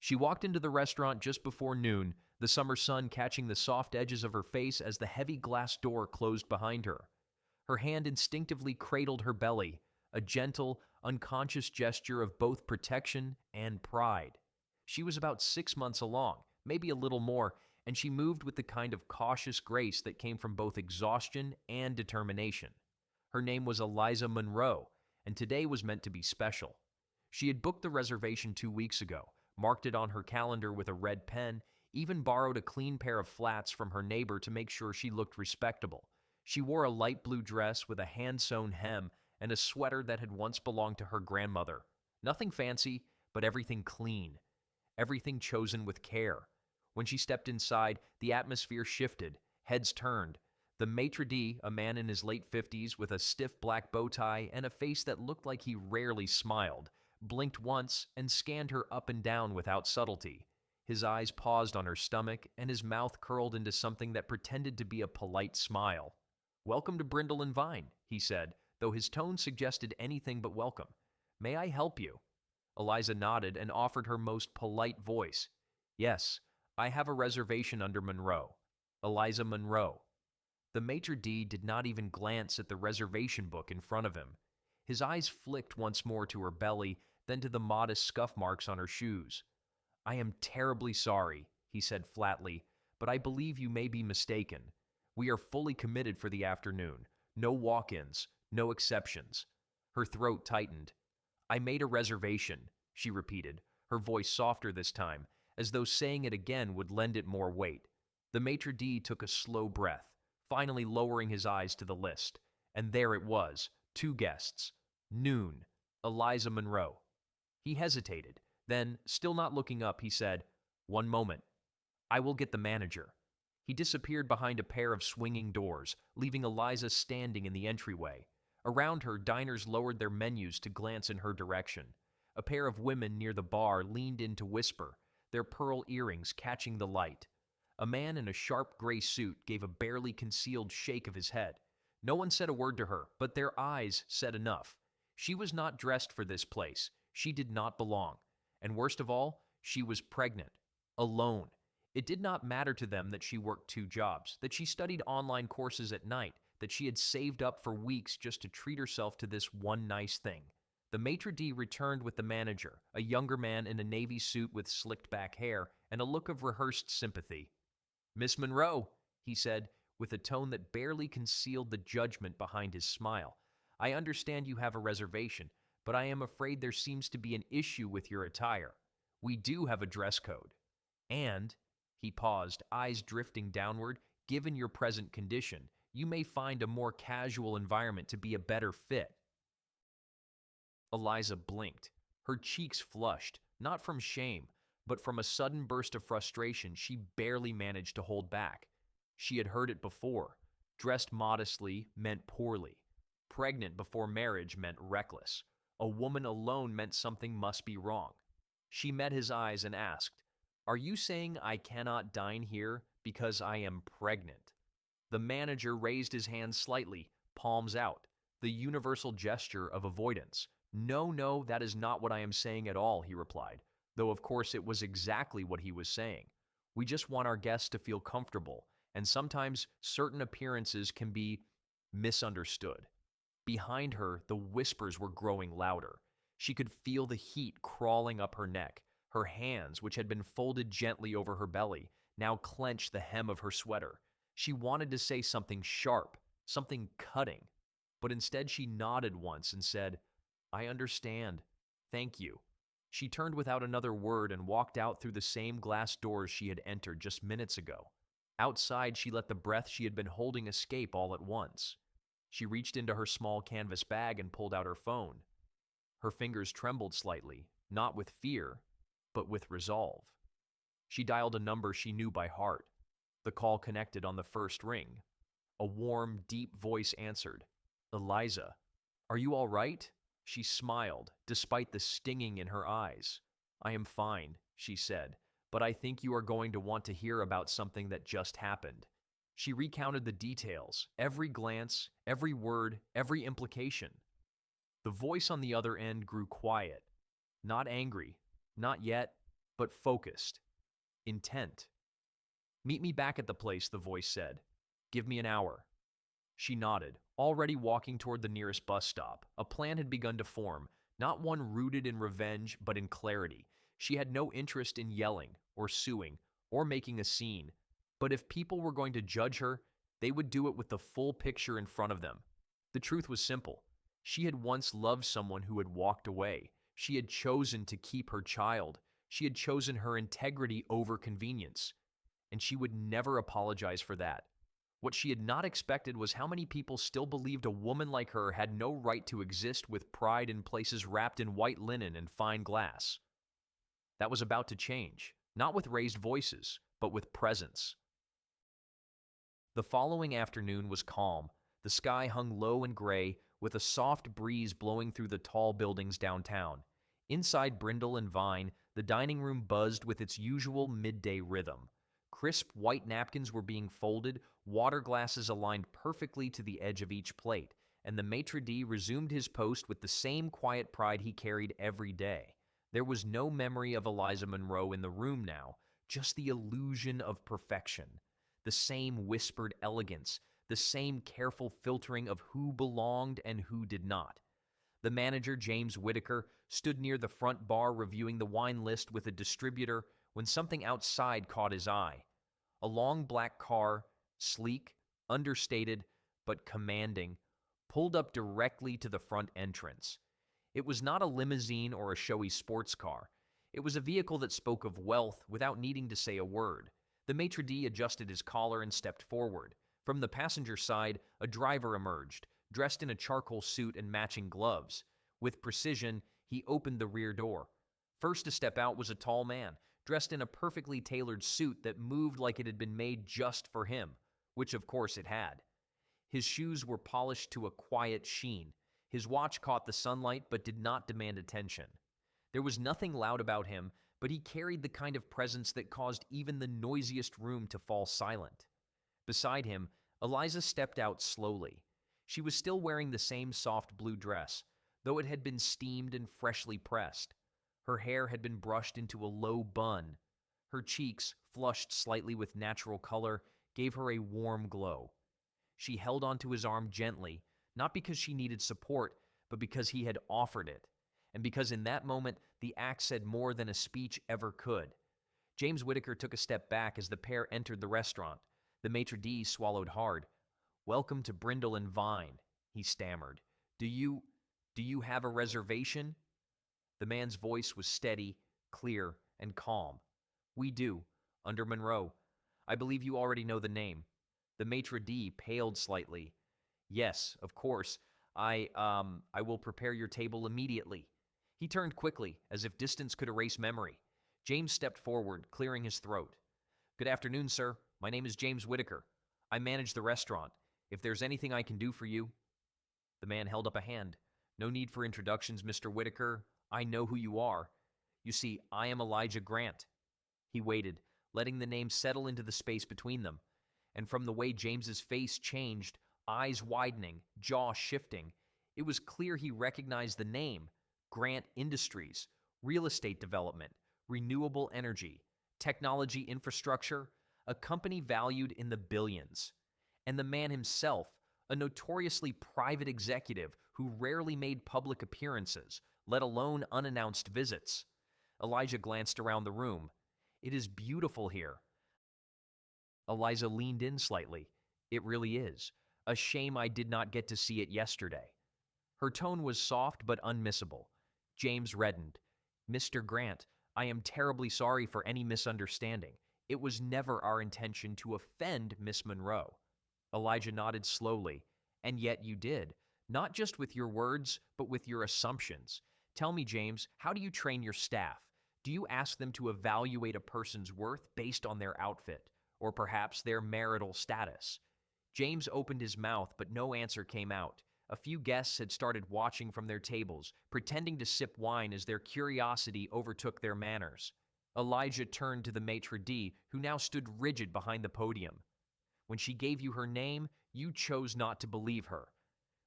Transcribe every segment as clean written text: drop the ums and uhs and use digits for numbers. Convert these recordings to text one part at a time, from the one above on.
She walked into the restaurant just before noon, the summer sun catching the soft edges of her face as the heavy glass door closed behind her. Her hand instinctively cradled her belly, a gentle, unconscious gesture of both protection and pride. She was about 6 months along, maybe a little more, and she moved with the kind of cautious grace that came from both exhaustion and determination. Her name was Eliza Monroe, and today was meant to be special. She had booked the reservation 2 weeks ago, marked it on her calendar with a red pen, even borrowed a clean pair of flats from her neighbor to make sure she looked respectable. She wore a light blue dress with a hand-sewn hem and a sweater that had once belonged to her grandmother. Nothing fancy, but everything clean. Everything chosen with care. When she stepped inside, the atmosphere shifted, heads turned. The maitre d', a man in his late 50s with a stiff black bow tie and a face that looked like he rarely smiled, blinked once and scanned her up and down without subtlety. His eyes paused on her stomach, and his mouth curled into something that pretended to be a polite smile. "Welcome to Brindle and Vine," he said, though his tone suggested anything but welcome. "May I help you?" Eliza nodded and offered her most polite voice. "Yes, I have a reservation under Monroe. Eliza Monroe." The maitre d' did not even glance at the reservation book in front of him. His eyes flicked once more to her belly, then to the modest scuff marks on her shoes. "I am terribly sorry," he said flatly, "but I believe you may be mistaken. We are fully committed for the afternoon. No walk-ins, no exceptions." Her throat tightened. "I made a reservation," she repeated, her voice softer this time, as though saying it again would lend it more weight. The maitre d' took a slow breath, finally lowering his eyes to the list. And there it was, 2 guests. Noon, Eliza Monroe. He hesitated. Then, still not looking up, he said, "One moment. I will get the manager." He disappeared behind a pair of swinging doors, leaving Eliza standing in the entryway. Around her, diners lowered their menus to glance in her direction. A pair of women near the bar leaned in to whisper, their pearl earrings catching the light. A man in a sharp gray suit gave a barely concealed shake of his head. No one said a word to her, but their eyes said enough. She was not dressed for this place. She did not belong. And worst of all, she was pregnant. Alone. It did not matter to them that she worked 2 jobs, that she studied online courses at night, that she had saved up for weeks just to treat herself to this one nice thing. The maitre d' returned with the manager, a younger man in a navy suit with slicked back hair and a look of rehearsed sympathy. "Miss Monroe," he said, with a tone that barely concealed the judgment behind his smile, "I understand you have a reservation, but I am afraid there seems to be an issue with your attire. We do have a dress code. And," he paused, eyes drifting downward, "given your present condition, you may find a more casual environment to be a better fit." Eliza blinked. Her cheeks flushed, not from shame, but from a sudden burst of frustration she barely managed to hold back. She had heard it before. Dressed modestly meant poorly. Pregnant before marriage meant reckless. A woman alone meant something must be wrong. She met his eyes and asked, "Are you saying I cannot dine here because I am pregnant?" The manager raised his hands slightly, palms out, the universal gesture of avoidance. "No, no, that is not what I am saying at all," he replied, though of course it was exactly what he was saying. "We just want our guests to feel comfortable, and sometimes certain appearances can be misunderstood." Behind her, the whispers were growing louder. She could feel the heat crawling up her neck. Her hands, which had been folded gently over her belly, now clenched the hem of her sweater. She wanted to say something sharp, something cutting, but instead she nodded once and said, "I understand. Thank you." She turned without another word and walked out through the same glass doors she had entered just minutes ago. Outside, she let the breath she had been holding escape all at once. She reached into her small canvas bag and pulled out her phone. Her fingers trembled slightly, not with fear, but with resolve. She dialed a number she knew by heart. The call connected on the first ring. A warm, deep voice answered. "Eliza, are you all right?" She smiled, despite the stinging in her eyes. "I am fine," she said, "but I think you are going to want to hear about something that just happened." She recounted the details, every glance, every word, every implication. The voice on the other end grew quiet. Not angry, not yet, but focused, intent. "Meet me back at the place," the voice said. "Give me an hour." She nodded, already walking toward the nearest bus stop. A plan had begun to form, not one rooted in revenge, but in clarity. She had no interest in yelling, or suing, or making a scene. But if people were going to judge her, they would do it with the full picture in front of them. The truth was simple. She had once loved someone who had walked away. She had chosen to keep her child. She had chosen her integrity over convenience. And she would never apologize for that. What she had not expected was how many people still believed a woman like her had no right to exist with pride in places wrapped in white linen and fine glass. That was about to change, not with raised voices, but with presence. The following afternoon was calm. The sky hung low and gray, with a soft breeze blowing through the tall buildings downtown. Inside Brindle and Vine, the dining room buzzed with its usual midday rhythm. Crisp white napkins were being folded, water glasses aligned perfectly to the edge of each plate, and the maitre d' resumed his post with the same quiet pride he carried every day. There was no memory of Eliza Monroe in the room now, just the illusion of perfection. The same whispered elegance, the same careful filtering of who belonged and who did not. The manager, James Whitaker, stood near the front bar reviewing the wine list with a distributor when something outside caught his eye. A long black car, sleek, understated, but commanding, pulled up directly to the front entrance. It was not a limousine or a showy sports car. It was a vehicle that spoke of wealth without needing to say a word. The maitre d' adjusted his collar and stepped forward. From the passenger side, a driver emerged, dressed in a charcoal suit and matching gloves. With precision, he opened the rear door. First to step out was a tall man, dressed in a perfectly tailored suit that moved like it had been made just for him, which of course it had. His shoes were polished to a quiet sheen. His watch caught the sunlight but did not demand attention. There was nothing loud about him, but he carried the kind of presence that caused even the noisiest room to fall silent. Beside him, Eliza stepped out slowly. She was still wearing the same soft blue dress, though it had been steamed and freshly pressed. Her hair had been brushed into a low bun. Her cheeks, flushed slightly with natural color, gave her a warm glow. She held onto his arm gently, not because she needed support, but because he had offered it, and because in that moment the act said more than a speech ever could. James Whitaker took a step back as the pair entered the restaurant. The maitre d' swallowed hard. "Welcome to Brindle and Vine," he stammered. Do you have a reservation?" The man's voice was steady, clear, and calm. "We do, under Monroe. I believe you already know the name." The maitre d' paled slightly. "Yes, of course. I will prepare your table immediately." He turned quickly, as if distance could erase memory. James stepped forward, clearing his throat. "Good afternoon, sir. My name is James Whitaker. I manage the restaurant. If there's anything I can do for you—" The man held up a hand. "No need for introductions, Mr. Whitaker. I know who you are. You see, I am Elijah Grant." He waited, letting the name settle into the space between them. And from the way James's face changed, eyes widening, jaw shifting, it was clear he recognized the name. Grant Industries, real estate development, renewable energy, technology infrastructure, a company valued in the billions. And the man himself, a notoriously private executive who rarely made public appearances, let alone unannounced visits. Elijah glanced around the room. "It is beautiful here." Eliza leaned in slightly. "It really is. A shame I did not get to see it yesterday." Her tone was soft but unmissable. James reddened. "Mr. Grant, I am terribly sorry for any misunderstanding. It was never our intention to offend Miss Monroe." Elijah nodded slowly. "And yet you did. Not just with your words, but with your assumptions. Tell me, James, how do you train your staff? Do you ask them to evaluate a person's worth based on their outfit, or perhaps their marital status?" James opened his mouth, but no answer came out. A few guests had started watching from their tables, pretending to sip wine as their curiosity overtook their manners. Elijah turned to the maitre d', who now stood rigid behind the podium. "When she gave you her name, you chose not to believe her.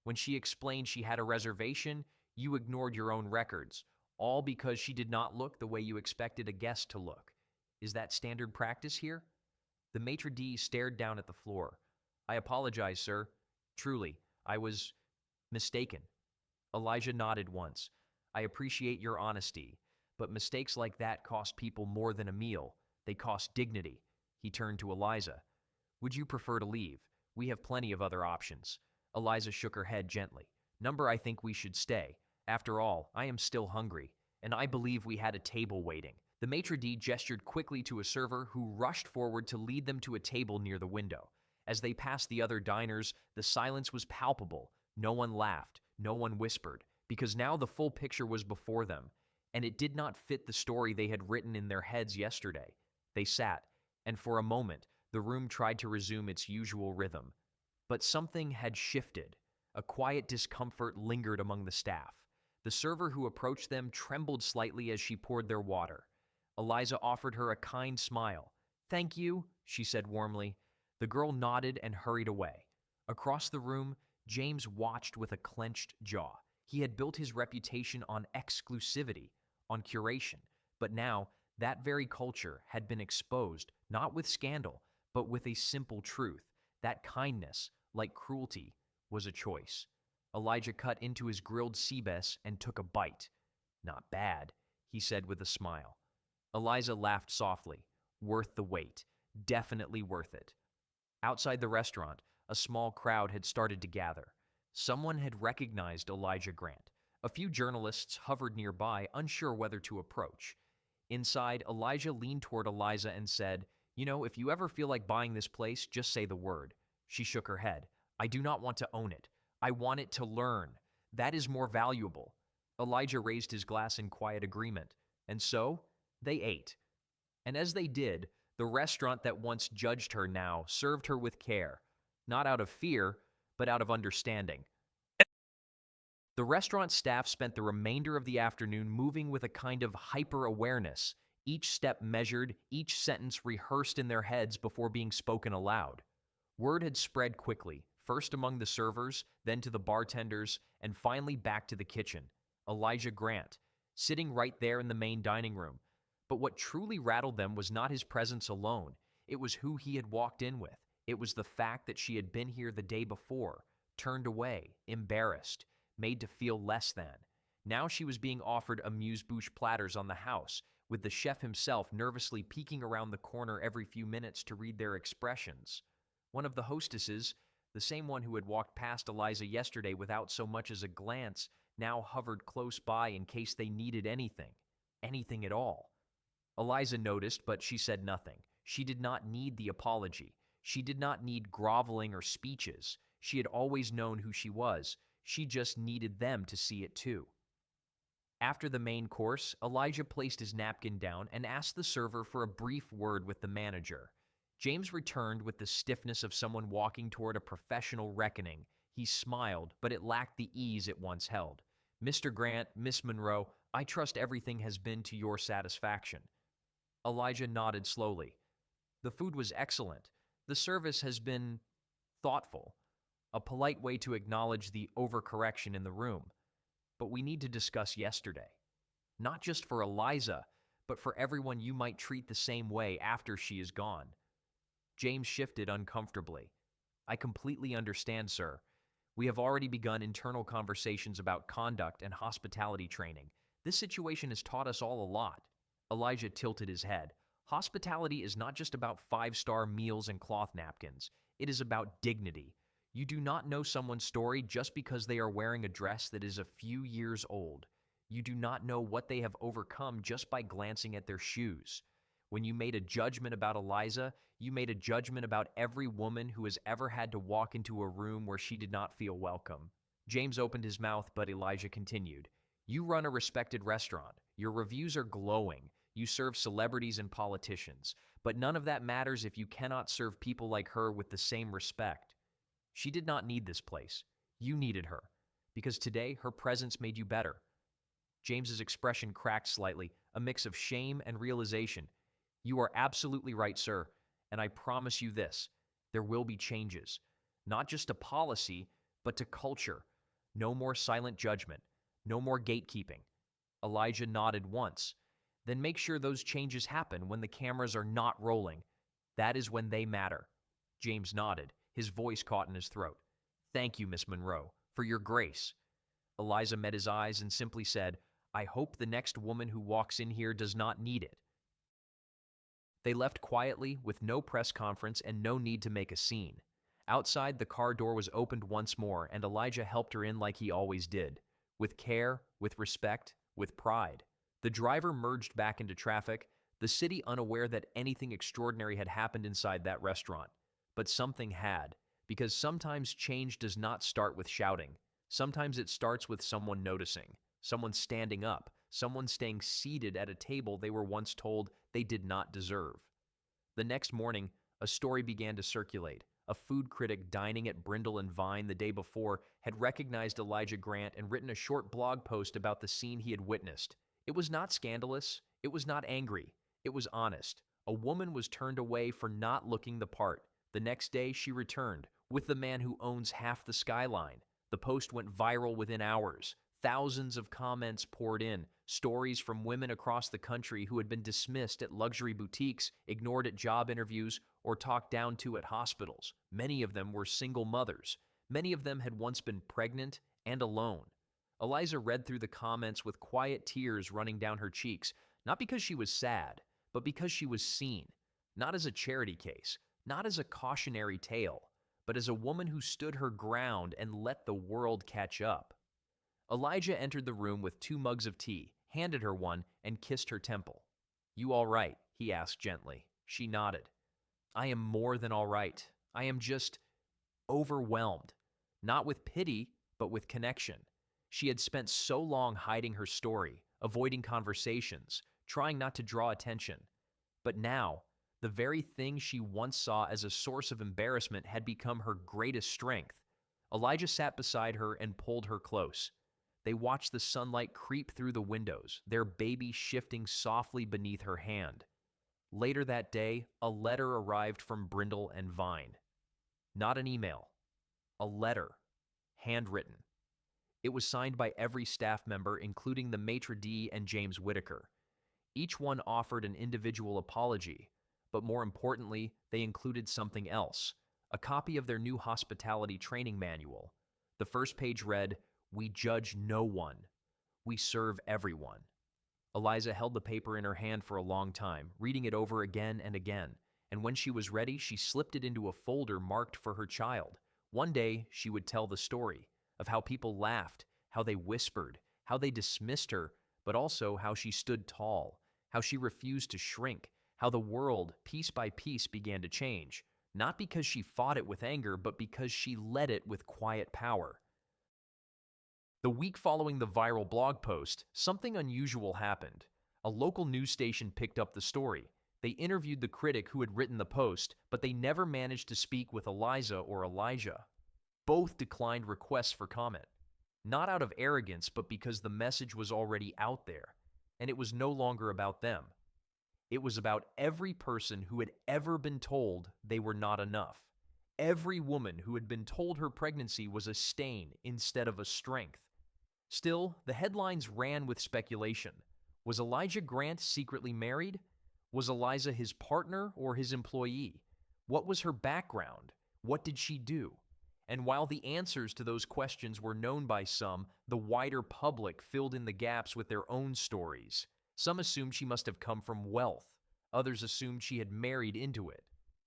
When she explained she had a reservation, you ignored your own records. all because she did not look the way you expected a guest to look. Is that standard practice here? The maitre d' stared down at the floor. I apologize, sir. Truly, I was mistaken. Elijah nodded once. I appreciate your honesty, but mistakes like that cost people more than a meal. They cost dignity. He turned to Eliza. Would you prefer to leave? We have plenty of other options. Eliza shook her head gently. Number, I think we should stay. After all, I am still hungry, and I believe we had a table waiting. The maitre d' gestured quickly to a server who rushed forward to lead them to a table near the window. As they passed the other diners, the silence was palpable. No one laughed, no one whispered, because now the full picture was before them, and it did not fit the story they had written in their heads yesterday. They sat, and for a moment, the room tried to resume its usual rhythm. But something had shifted. A quiet discomfort lingered among the staff. The server who approached them trembled slightly as she poured their water. Eliza offered her a kind smile. Thank you, she said warmly. The girl nodded and hurried away. Across the room, James watched with a clenched jaw. He had built his reputation on exclusivity, on curation, but now that very culture had been exposed, not with scandal, but with a simple truth, that kindness, like cruelty, was a choice. Elijah cut into his grilled sea bass and took a bite. Not bad, he said with a smile. Eliza laughed softly. Worth the wait. Definitely worth it. Outside the restaurant, a small crowd had started to gather. Someone had recognized Elijah Grant. A few journalists hovered nearby, unsure whether to approach. Inside, Elijah leaned toward Eliza and said, You know, if you ever feel like buying this place, just say the word. She shook her head. I do not want to own it. I want it to learn. That is more valuable. Elijah raised his glass in quiet agreement. And so, they ate. And as they did, the restaurant that once judged her now served her with care. Not out of fear, but out of understanding. The restaurant staff spent the remainder of the afternoon moving with a kind of hyper-awareness, each step measured, each sentence rehearsed in their heads before being spoken aloud. Word had spread quickly, first among the servers, then to the bartenders, and finally back to the kitchen. Elijah Grant, sitting right there in the main dining room. But what truly rattled them was not his presence alone. It was who he had walked in with. It was the fact that she had been here the day before, turned away, embarrassed, made to feel less than. Now she was being offered amuse-bouche platters on the house, with the chef himself nervously peeking around the corner every few minutes to read their expressions. One of the hostesses, the same one who had walked past Eliza yesterday without so much as a glance, now hovered close by in case they needed anything. Anything at all. Eliza noticed, but she said nothing. She did not need the apology. She did not need groveling or speeches. She had always known who she was. She just needed them to see it too. After the main course, Elijah placed his napkin down and asked the server for a brief word with the manager. James returned with the stiffness of someone walking toward a professional reckoning. He smiled, but it lacked the ease it once held. Mr. Grant, Miss Monroe, I trust everything has been to your satisfaction. Elijah nodded slowly. The food was excellent. The service has been thoughtful, a polite way to acknowledge the overcorrection in the room. But we need to discuss yesterday. Not just for Eliza, but for everyone you might treat the same way after she is gone. James shifted uncomfortably. I completely understand, sir. We have already begun internal conversations about conduct and hospitality training. This situation has taught us all a lot. Elijah tilted his head. Hospitality is not just about five-star meals and cloth napkins. It is about dignity. You do not know someone's story just because they are wearing a dress that is a few years old. You do not know what they have overcome just by glancing at their shoes. When you made a judgment about Eliza, you made a judgment about every woman who has ever had to walk into a room where she did not feel welcome. James opened his mouth, but Elijah continued. You run a respected restaurant. Your reviews are glowing. You serve celebrities and politicians. But none of that matters if you cannot serve people like her with the same respect. She did not need this place. You needed her. Because today, her presence made you better. James's expression cracked slightly, a mix of shame and realization. You are absolutely right, sir. And I promise you this. There will be changes. Not just to policy, but to culture. No more silent judgment. No more gatekeeping. Elijah nodded once. Then make sure those changes happen when the cameras are not rolling. That is when they matter. James nodded, his voice caught in his throat. Thank you, Miss Monroe, for your grace. Eliza met his eyes and simply said, I hope the next woman who walks in here does not need it. They left quietly, with no press conference and no need to make a scene. Outside, the car door was opened once more, and Elijah helped her in like he always did. With care, with respect, with pride. The driver merged back into traffic, the city unaware that anything extraordinary had happened inside that restaurant. But something had, because sometimes change does not start with shouting. Sometimes it starts with someone noticing, someone standing up, someone staying seated at a table they were once told they did not deserve. The next morning, a story began to circulate. A food critic dining at Brindle and Vine the day before had recognized Elijah Grant and written a short blog post about the scene he had witnessed. It was not scandalous. It was not angry. It was honest. A woman was turned away for not looking the part. The next day, she returned, with the man who owns half the skyline. The post went viral within hours. Thousands of comments poured in, stories from women across the country who had been dismissed at luxury boutiques, ignored at job interviews, or talked down to at hospitals. Many of them were single mothers. Many of them had once been pregnant and alone. Eliza read through the comments with quiet tears running down her cheeks, not because she was sad, but because she was seen. Not as a charity case, not as a cautionary tale, but as a woman who stood her ground and let the world catch up. Elijah entered the room with 2 mugs of tea, handed her one, and kissed her temple. You all right? He asked gently. She nodded. I am more than all right. I am just overwhelmed. Not with pity, but with connection. She had spent so long hiding her story, avoiding conversations, trying not to draw attention. But now, the very thing she once saw as a source of embarrassment had become her greatest strength. Elijah sat beside her and pulled her close. They watched the sunlight creep through the windows, their baby shifting softly beneath her hand. Later that day, a letter arrived from Brindle and Vine. Not an email. A letter. Handwritten. It was signed by every staff member, including the maitre d' and James Whitaker. Each one offered an individual apology, but more importantly, they included something else, a copy of their new hospitality training manual. The first page read, We judge no one. We serve everyone. Eliza held the paper in her hand for a long time, reading it over again and again, and when she was ready, she slipped it into a folder marked for her child. One day, she would tell the story of how people laughed, how they whispered, how they dismissed her, but also how she stood tall, how she refused to shrink, how the world, piece by piece, began to change, not because she fought it with anger, but because she led it with quiet power. The week following the viral blog post, something unusual happened. A local news station picked up the story. They interviewed the critic who had written the post, but they never managed to speak with Eliza or Elijah. Both declined requests for comment. Not out of arrogance, but because the message was already out there, and it was no longer about them. It was about every person who had ever been told they were not enough. Every woman who had been told her pregnancy was a stain instead of a strength. Still, the headlines ran with speculation. Was Elijah Grant secretly married? Was Eliza his partner or his employee? What was her background? What did she do? And while the answers to those questions were known by some, the wider public filled in the gaps with their own stories. Some assumed she must have come from wealth. Others assumed she had married into it.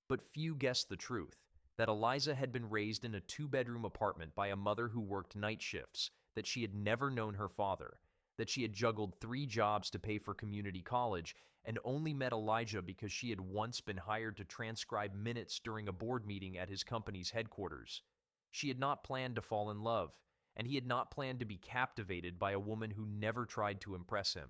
But few guessed the truth, that Eliza had been raised in a 2-bedroom apartment by a mother who worked night shifts, that she had never known her father, that she had juggled 3 jobs to pay for community college, and only met Elijah because she had once been hired to transcribe minutes during a board meeting at his company's headquarters. She had not planned to fall in love, and he had not planned to be captivated by a woman who never tried to impress him.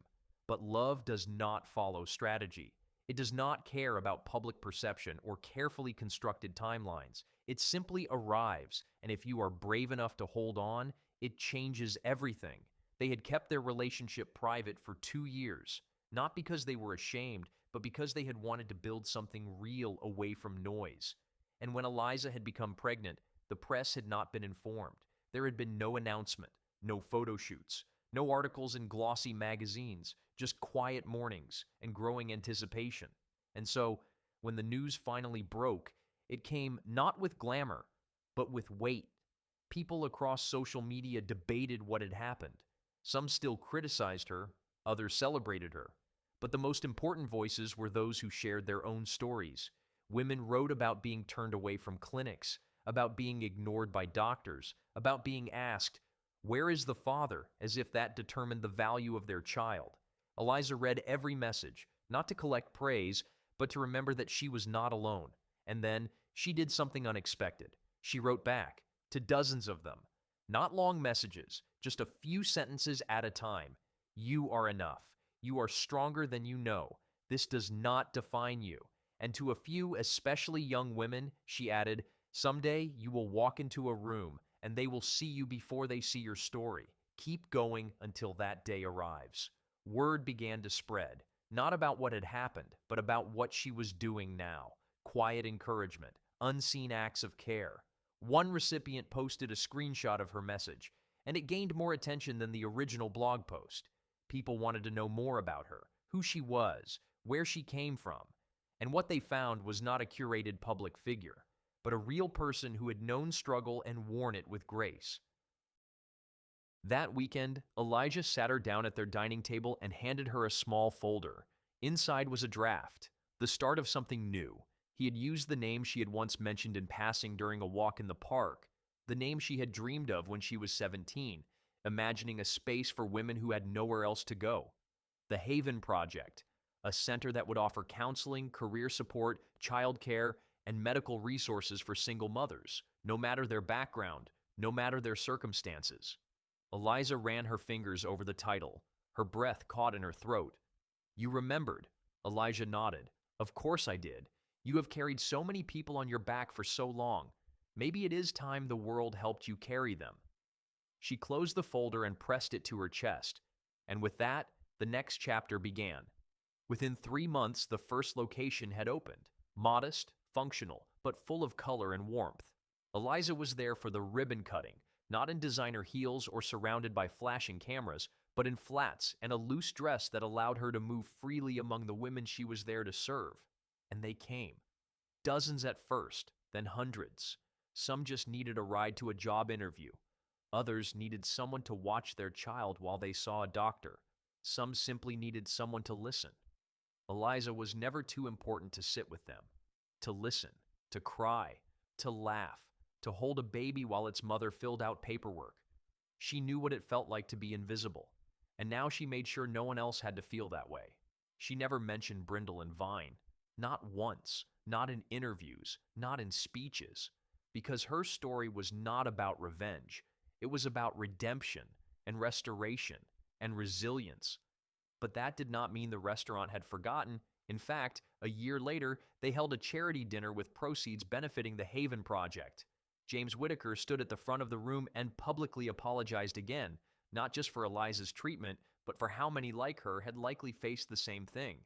But love does not follow strategy. It does not care about public perception or carefully constructed timelines. It simply arrives, and if you are brave enough to hold on, it changes everything. They had kept their relationship private for 2 years, not because they were ashamed, but because they had wanted to build something real away from noise. And when Eliza had become pregnant, the press had not been informed. There had been no announcement, no photo shoots, No articles in glossy magazines, just quiet mornings and growing anticipation. And so, when the news finally broke, it came not with glamour, but with weight. People across social media debated what had happened. Some still criticized her, others celebrated her. But the most important voices were those who shared their own stories. Women wrote about being turned away from clinics, about being ignored by doctors, about being asked, "Where is the father?" as if that determined the value of their child. Eliza read every message, not to collect praise, but to remember that she was not alone. And then she did something unexpected. She wrote back, to dozens of them. Not long messages, just a few sentences at a time. "You are enough. You are stronger than you know. This does not define you." And to a few, especially young women, she added, "Someday you will walk into a room and they will see you before they see your story. Keep going until that day arrives." Word began to spread, not about what had happened, but about what she was doing now. Quiet encouragement, unseen acts of care. One recipient posted a screenshot of her message, and it gained more attention than the original blog post. People wanted to know more about her, who she was, where she came from. And what they found was not a curated public figure, but a real person who had known struggle and worn it with grace. That weekend, Elijah sat her down at their dining table and handed her a small folder. Inside was a draft, the start of something new. He had used the name she had once mentioned in passing during a walk in the park, the name she had dreamed of when she was 17, imagining a space for women who had nowhere else to go. The Haven Project, a center that would offer counseling, career support, childcare, and medical resources for single mothers, no matter their background, no matter their circumstances. Eliza ran her fingers over the title, her breath caught in her throat. "You remembered." Elijah nodded. "Of course I did. You have carried so many people on your back for so long. Maybe it is time the world helped you carry them." She closed the folder and pressed it to her chest. And with that, the next chapter began. Within 3 months, the first location had opened. Modest, functional, but full of color and warmth. Eliza was there for the ribbon cutting, not in designer heels or surrounded by flashing cameras, but in flats and a loose dress that allowed her to move freely among the women she was there to serve. And they came. Dozens at first, then hundreds. Some just needed a ride to a job interview. Others needed someone to watch their child while they saw a doctor. Some simply needed someone to listen. Eliza was never too important to sit with them, to listen, to cry, to laugh, to hold a baby while its mother filled out paperwork. She knew what it felt like to be invisible, and now she made sure no one else had to feel that way. She never mentioned Brindle and Vine, not once, not in interviews, not in speeches, because her story was not about revenge. It was about redemption and restoration and resilience. But that did not mean the restaurant had forgotten. In fact, a year later, they held a charity dinner with proceeds benefiting the Haven Project. James Whitaker stood at the front of the room and publicly apologized again, not just for Eliza's treatment, but for how many like her had likely faced the same thing.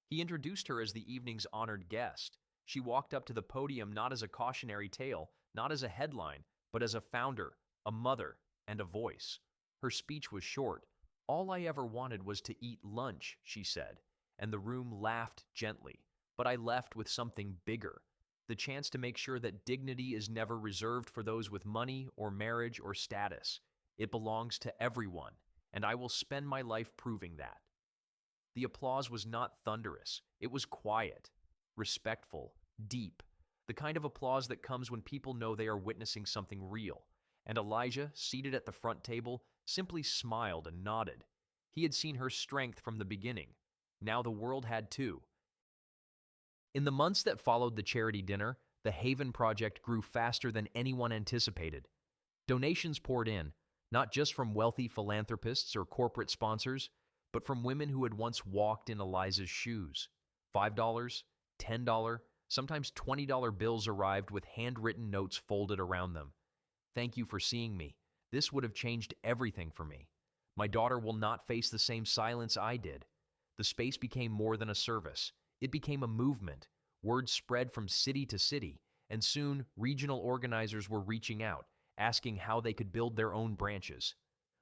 He introduced her as the evening's honored guest. She walked up to the podium not as a cautionary tale, not as a headline, but as a founder, a mother, and a voice. Her speech was short. "All I ever wanted was to eat lunch," she said, and the room laughed gently. "But I left with something bigger. The chance to make sure that dignity is never reserved for those with money or marriage or status. It belongs to everyone, and I will spend my life proving that." The applause was not thunderous. It was quiet, respectful, deep, the kind of applause that comes when people know they are witnessing something real. And Elijah, seated at the front table, simply smiled and nodded. He had seen her strength from the beginning. Now the world had too. In the months that followed the charity dinner, the Haven Project grew faster than anyone anticipated. Donations poured in, not just from wealthy philanthropists or corporate sponsors, but from women who had once walked in Eliza's shoes. $5, $10, sometimes $20 bills arrived with handwritten notes folded around them. "Thank you for seeing me. This would have changed everything for me. My daughter will not face the same silence I did." The space became more than a service. It became a movement. Word spread from city to city, and soon regional organizers were reaching out, asking how they could build their own branches.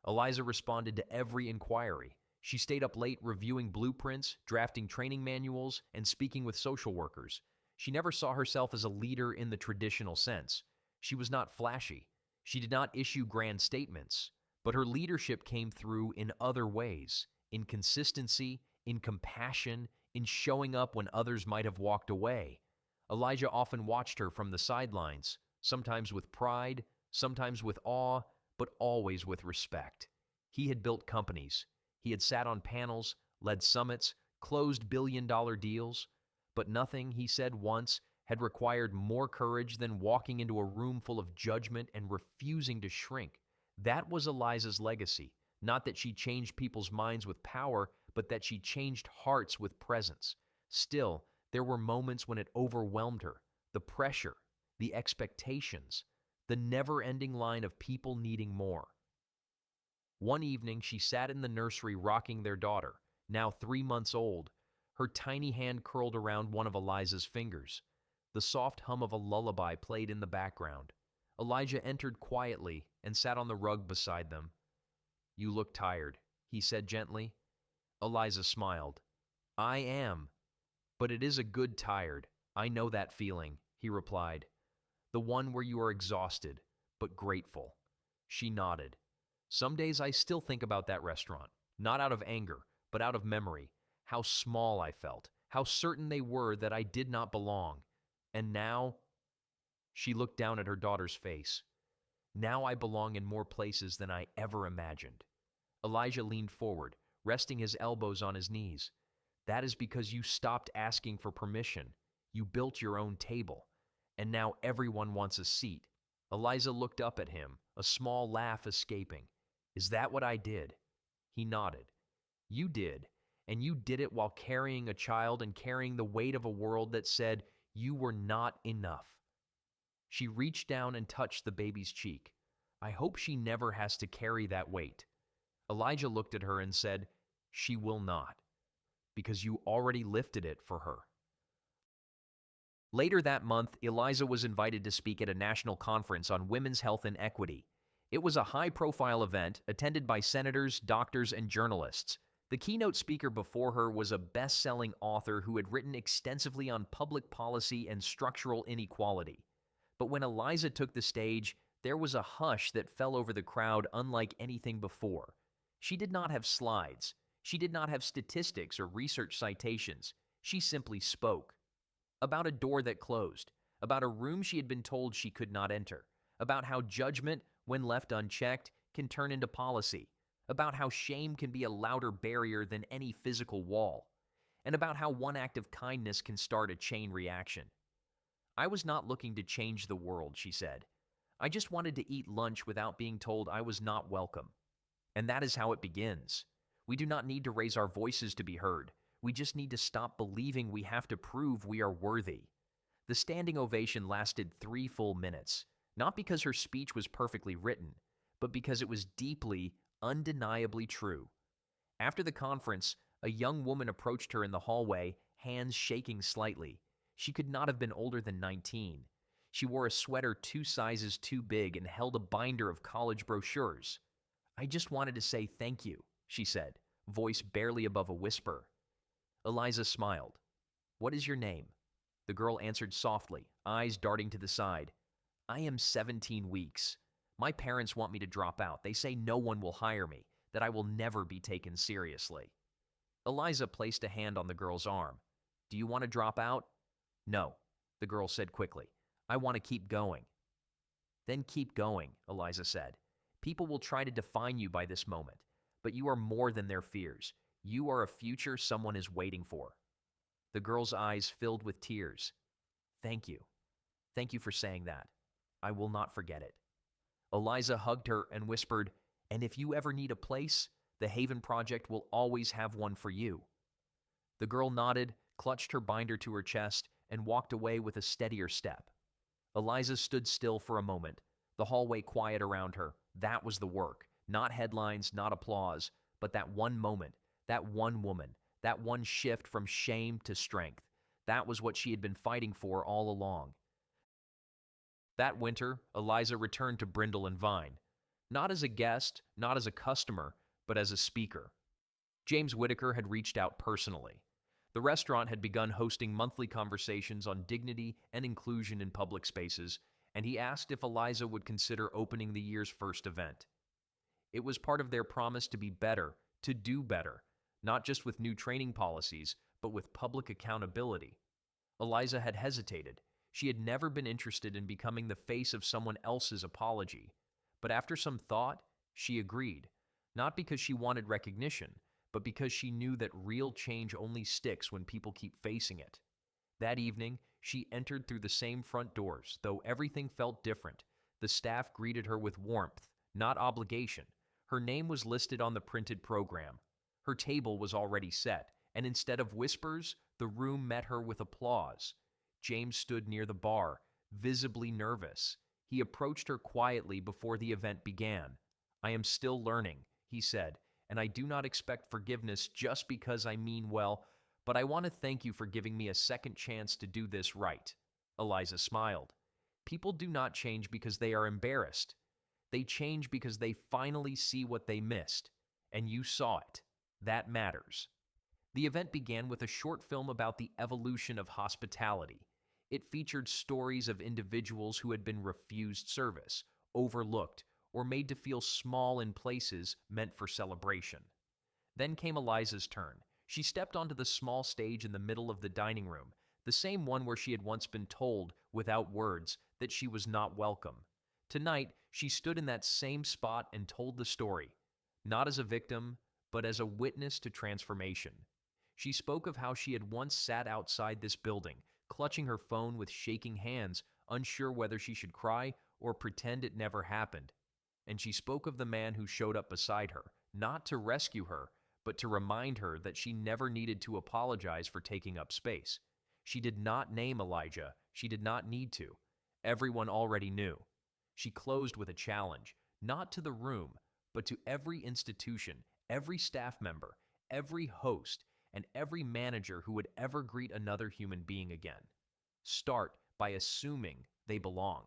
Eliza responded to every inquiry. She stayed up late reviewing blueprints, drafting training manuals, and speaking with social workers. She never saw herself as a leader in the traditional sense. She was not flashy. She did not issue grand statements. But her leadership came through in other ways, in consistency, in compassion, in showing up when others might have walked away. Elijah often watched her from the sidelines, sometimes with pride, sometimes with awe, but always with respect. He had built companies. He had sat on panels, led summits, closed billion-dollar deals. But nothing, he said once, had required more courage than walking into a room full of judgment and refusing to shrink. That was Eliza's legacy. Not that she changed people's minds with power, but that she changed hearts with presence. Still, there were moments when it overwhelmed her. The pressure, the expectations, the never-ending line of people needing more. One evening, she sat in the nursery rocking their daughter, now 3 months old. Her tiny hand curled around one of Eliza's fingers. The soft hum of a lullaby played in the background. Elijah entered quietly and sat on the rug beside them. "You look tired," he said gently. Eliza smiled. "I am. But it is a good tired. I know that feeling," he replied. "The one where you are exhausted, but grateful." She nodded. "Some days I still think about that restaurant, not out of anger, but out of memory. How small I felt, how certain they were that I did not belong. And now," she looked down at her daughter's face, "now I belong in more places than I ever imagined." Elijah leaned forward, resting his elbows on his knees. "That is because you stopped asking for permission. You built your own table. And now everyone wants a seat." Eliza looked up at him, a small laugh escaping. "Is that what I did?" He nodded. "You did. And you did it while carrying a child and carrying the weight of a world that said you were not enough." She reached down and touched the baby's cheek. "I hope she never has to carry that weight." Elijah looked at her and said, "She will not, because you already lifted it for her." Later that month, Eliza was invited to speak at a national conference on women's health and equity. It was a high-profile event attended by senators, doctors, and journalists. The keynote speaker before her was a best-selling author who had written extensively on public policy and structural inequality. But when Eliza took the stage, there was a hush that fell over the crowd unlike anything before. She did not have slides. She did not have statistics or research citations. She simply spoke. About a door that closed, about a room she had been told she could not enter, about how judgment, when left unchecked, can turn into policy, about how shame can be a louder barrier than any physical wall, and about how one act of kindness can start a chain reaction. "I was not looking to change the world," she said. "I just wanted to eat lunch without being told I was not welcome." And that is how it begins. We do not need to raise our voices to be heard. We just need to stop believing we have to prove we are worthy. The standing ovation lasted 3 full minutes, not because her speech was perfectly written, but because it was deeply, undeniably true. After the conference, a young woman approached her in the hallway, hands shaking slightly. She could not have been older than 19. She wore a sweater 2 sizes too big and held a binder of college brochures. "I just wanted to say thank you," she said, voice barely above a whisper. Eliza smiled. "What is your name?" The girl answered softly, eyes darting to the side. "I am 17 weeks. My parents want me to drop out. They say no one will hire me, that I will never be taken seriously." Eliza placed a hand on the girl's arm. "Do you want to drop out?" "No," the girl said quickly. "I want to keep going." "Then keep going," Eliza said. "People will try to define you by this moment, but you are more than their fears. You are a future someone is waiting for." The girl's eyes filled with tears. "Thank you. Thank you for saying that. I will not forget it." Eliza hugged her and whispered, "And if you ever need a place, the Haven Project will always have one for you." The girl nodded, clutched her binder to her chest, and walked away with a steadier step. Eliza stood still for a moment, the hallway quiet around her. That was the work. Not headlines, not applause, but that one moment, that one woman, that one shift from shame to strength. That was what she had been fighting for all along. That winter, Eliza returned to Brindle and Vine. not as a guest, not as a customer, but as a speaker. James Whitaker had reached out personally. The restaurant had begun hosting monthly conversations on dignity and inclusion in public spaces, and he asked if Eliza would consider opening the year's first event. It was part of their promise to be better, to do better, not just with new training policies, but with public accountability. Eliza had hesitated. She had never been interested in becoming the face of someone else's apology. But after some thought, she agreed, not because she wanted recognition, but because she knew that real change only sticks when people keep facing it. That evening, she entered through the same front doors, though everything felt different. The staff greeted her with warmth, not obligation. Her name was listed on the printed program. Her table was already set, and instead of whispers, the room met her with applause. James stood near the bar, visibly nervous. He approached her quietly before the event began. "I am still learning," he said, "and I do not expect forgiveness just because I mean well, but I want to thank you for giving me a second chance to do this right." Eliza smiled. People do not change because they are embarrassed. They change because they finally see what they missed, and you saw it. That matters. The event began with a short film about the evolution of hospitality. It featured stories of individuals who had been refused service, overlooked, or made to feel small in places meant for celebration. Then came Eliza's turn. She stepped onto the small stage in the middle of the dining room, the same one where she had once been told, without words, that she was not welcome. Tonight, she stood in that same spot and told the story, not as a victim, but as a witness to transformation. She spoke of how she had once sat outside this building, clutching her phone with shaking hands, unsure whether she should cry or pretend it never happened. And she spoke of the man who showed up beside her, not to rescue her, but to remind her that she never needed to apologize for taking up space. She did not name Elijah. She did not need to. Everyone already knew. She closed with a challenge, not to the room, but to every institution, every staff member, every host, and every manager who would ever greet another human being again. Start by assuming they belong.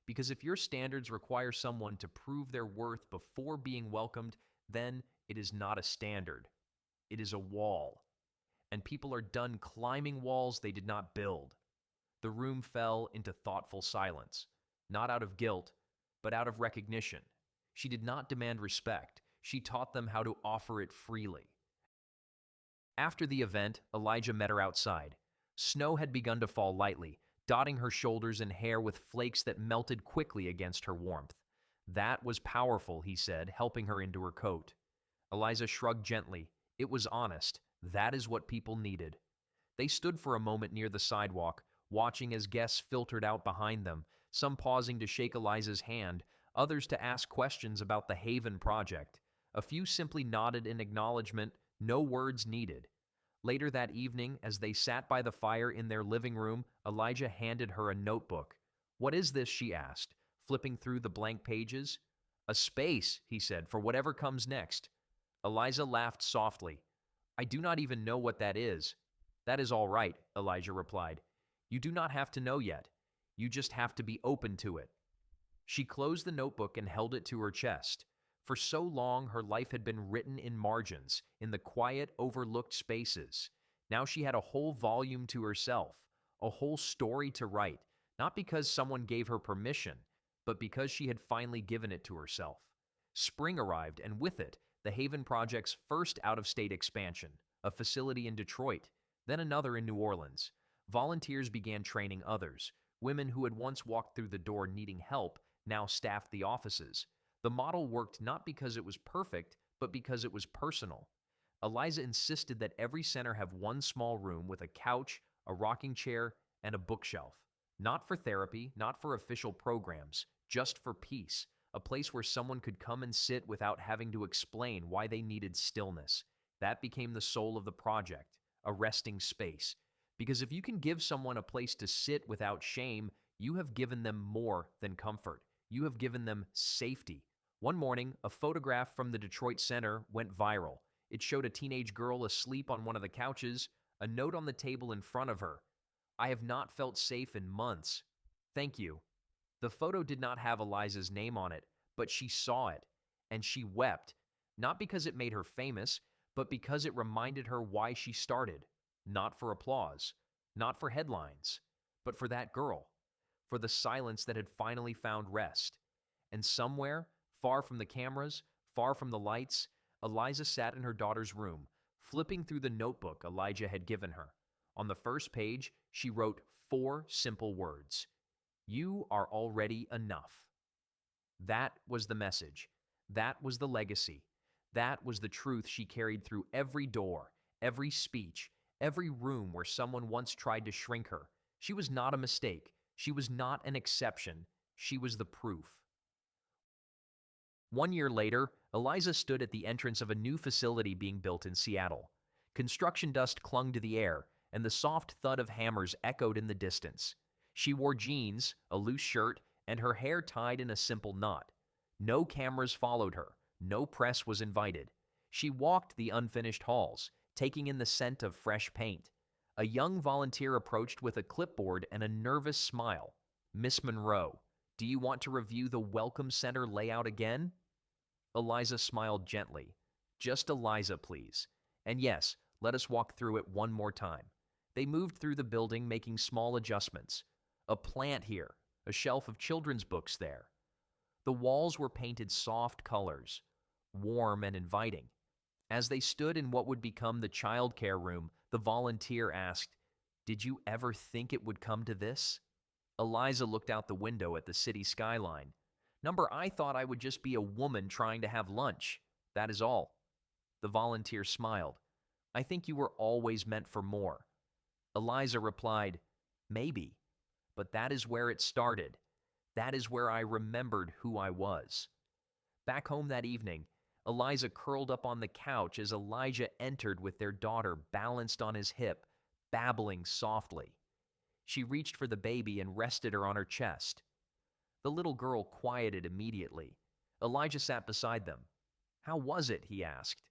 Because if your standards require someone to prove their worth before being welcomed, then it is not a standard. It is a wall. And people are done climbing walls they did not build. The room fell into thoughtful silence, not out of guilt, but out of recognition. She did not demand respect. She taught them how to offer it freely. After the event, Elijah met her outside. Snow had begun to fall lightly, dotting her shoulders and hair with flakes that melted quickly against her warmth. "That was powerful," he said, helping her into her coat. Eliza shrugged gently. It was honest. That is what people needed. They stood for a moment near the sidewalk, watching as guests filtered out behind them, some pausing to shake Eliza's hand, others to ask questions about the Haven Project. A few simply nodded in acknowledgement, no words needed. Later that evening, as they sat by the fire in their living room, Elijah handed her a notebook. "What is this?" she asked, flipping through the blank pages. "A space," he said, "for whatever comes next." Eliza laughed softly. "I do not even know what that is." "That is all right," Elijah replied. "You do not have to know yet. You just have to be open to it." She closed the notebook and held it to her chest. For so long, her life had been written in margins, in the quiet, overlooked spaces. Now she had a whole volume to herself, a whole story to write, not because someone gave her permission, but because she had finally given it to herself. Spring arrived, and with it, the Haven Project's first out-of-state expansion, a facility in Detroit, then another in New Orleans. Volunteers began training others. Women who had once walked through the door needing help now staffed the offices. The model worked not because it was perfect, but because it was personal. Eliza insisted that every center have one small room with a couch, a rocking chair, and a bookshelf. Not for therapy, not for official programs, just for peace. A place where someone could come and sit without having to explain why they needed stillness. That became the soul of the project, a resting space. Because if you can give someone a place to sit without shame, you have given them more than comfort. You have given them safety. One morning, a photograph from the Detroit Center went viral. It showed a teenage girl asleep on one of the couches, a note on the table in front of her. "I have not felt safe in months. Thank you." The photo did not have Eliza's name on it, But she saw it, and she wept, not because it made her famous, but because it reminded her why she started. Not for applause, not for headlines, but for that girl, for the silence that had finally found rest. And somewhere, far from the cameras, far from the lights, Eliza sat in her daughter's room, flipping through the notebook Elijah had given her. On the first page, she wrote 4 simple words: "You are already enough." That was the message. That was the legacy. That was the truth she carried through every door, every speech, every room where someone once tried to shrink her. She was not a mistake. She was not an exception. She was the proof. 1 year later, Eliza stood at the entrance of a new facility being built in Seattle. Construction dust clung to the air, and the soft thud of hammers echoed in the distance. She wore jeans, a loose shirt, and her hair tied in a simple knot. No cameras followed her. No press was invited. She walked the unfinished halls, taking in the scent of fresh paint. A young volunteer approached with a clipboard and a nervous smile. "Miss Monroe, do you want to review the Welcome Center layout again?" Eliza smiled gently. "Just Eliza, please. And yes, let us walk through it one more time." They moved through the building, making small adjustments. A plant here, a shelf of children's books there. The walls were painted soft colors, warm and inviting. As they stood in what would become the childcare room, the volunteer asked, "Did you ever think it would come to this?" Eliza looked out the window at the city skyline. I thought I would just be a woman trying to have lunch. That is all." The volunteer smiled. "I think you were always meant for more." Eliza replied, "Maybe, but that is where it started. That is where I remembered who I was." Back home that evening, Eliza curled up on the couch as Elijah entered with their daughter balanced on his hip, babbling softly. She reached for the baby and rested her on her chest. The little girl quieted immediately. Elijah sat beside them. "How was it?" he asked.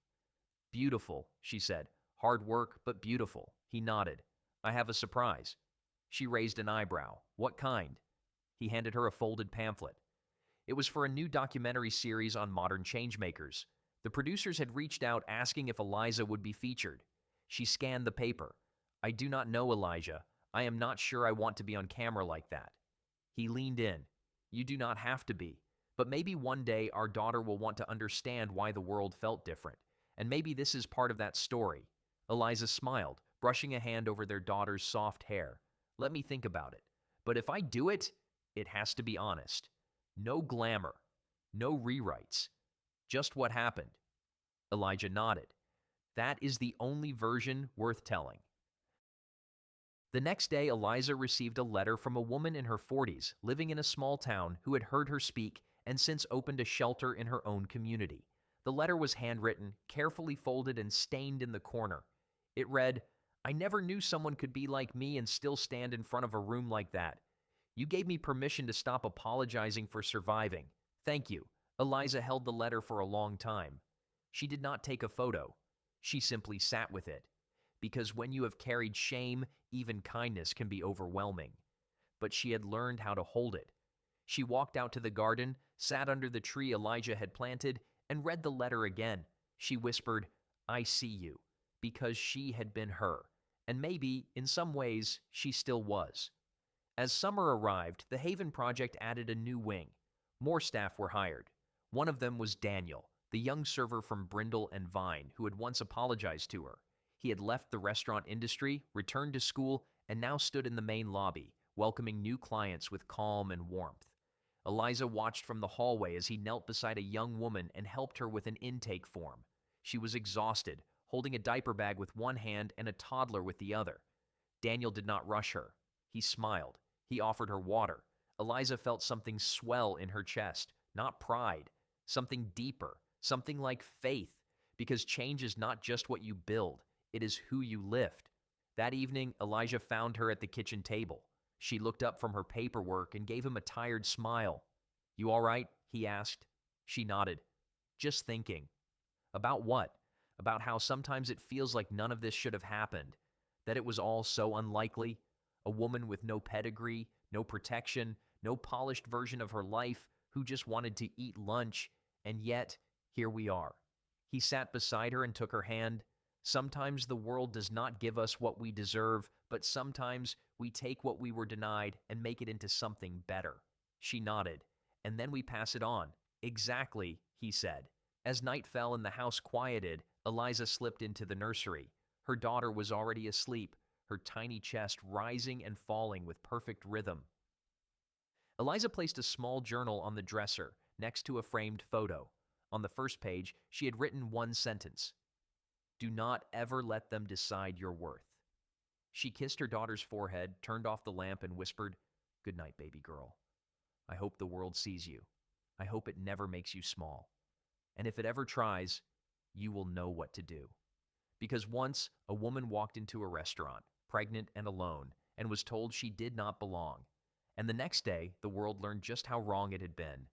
"Beautiful," she said. "Hard work, but beautiful." He nodded. "I have a surprise." She raised an eyebrow. "What kind?" He handed her a folded pamphlet. It was for a new documentary series on modern changemakers. The producers had reached out asking if Eliza would be featured. She scanned the paper. "I do not know, Elijah. I am not sure I want to be on camera like that." He leaned in. "You do not have to be. But maybe one day our daughter will want to understand why the world felt different. And maybe this is part of that story." Eliza smiled, brushing a hand over their daughter's soft hair. "Let me think about it. But if I do it, it has to be honest. No glamour. No rewrites. Just what happened." Elijah nodded. "That is the only version worth telling." The next day, Eliza received a letter from a woman in her 40s living in a small town who had heard her speak and since opened a shelter in her own community. The letter was handwritten, carefully folded, and stained in the corner. It read, "I never knew someone could be like me and still stand in front of a room like that. You gave me permission to stop apologizing for surviving. Thank you." Eliza held the letter for a long time. She did not take a photo. She simply sat with it. Because when you have carried shame, even kindness can be overwhelming. But she had learned how to hold it. She walked out to the garden, sat under the tree Elijah had planted, and read the letter again. She whispered, "I see you," because she had been her, and maybe, in some ways, she still was. As summer arrived, the Haven Project added a new wing. More staff were hired. One of them was Daniel, the young server from Brindle and Vine, who had once apologized to her. He had left the restaurant industry, returned to school, and now stood in the main lobby, welcoming new clients with calm and warmth. Eliza watched from the hallway as he knelt beside a young woman and helped her with an intake form. She was exhausted, holding a diaper bag with one hand and a toddler with the other. Daniel did not rush her. He smiled. He offered her water. Eliza felt something swell in her chest, not pride, something deeper, something like faith, because change is not just what you build. It is who you lift. That evening, Elijah found her at the kitchen table. She looked up from her paperwork and gave him a tired smile. "You all right?" he asked. She nodded. "Just thinking." "About what?" "About how sometimes it feels like none of this should have happened. That it was all so unlikely. A woman with no pedigree, no protection, no polished version of her life, who just wanted to eat lunch, and yet, here we are. He sat beside her and took her hand. Sometimes the world does not give us what we deserve, but sometimes we take what we were denied and make it into something better. She nodded, and then we pass it on. Exactly, he said. As night fell and the house quieted, Eliza slipped into the nursery. Her daughter was already asleep, her tiny chest rising and falling with perfect rhythm. Eliza placed a small journal on the dresser next to a framed photo. On the first page, she had written one sentence: "Do not ever let them decide your worth." She kissed her daughter's forehead, turned off the lamp, and whispered, "Good night, baby girl. I hope the world sees you. I hope it never makes you small. And if it ever tries, you will know what to do." Because once a woman walked into a restaurant, pregnant and alone, and was told she did not belong. And the next day, the world learned just how wrong it had been.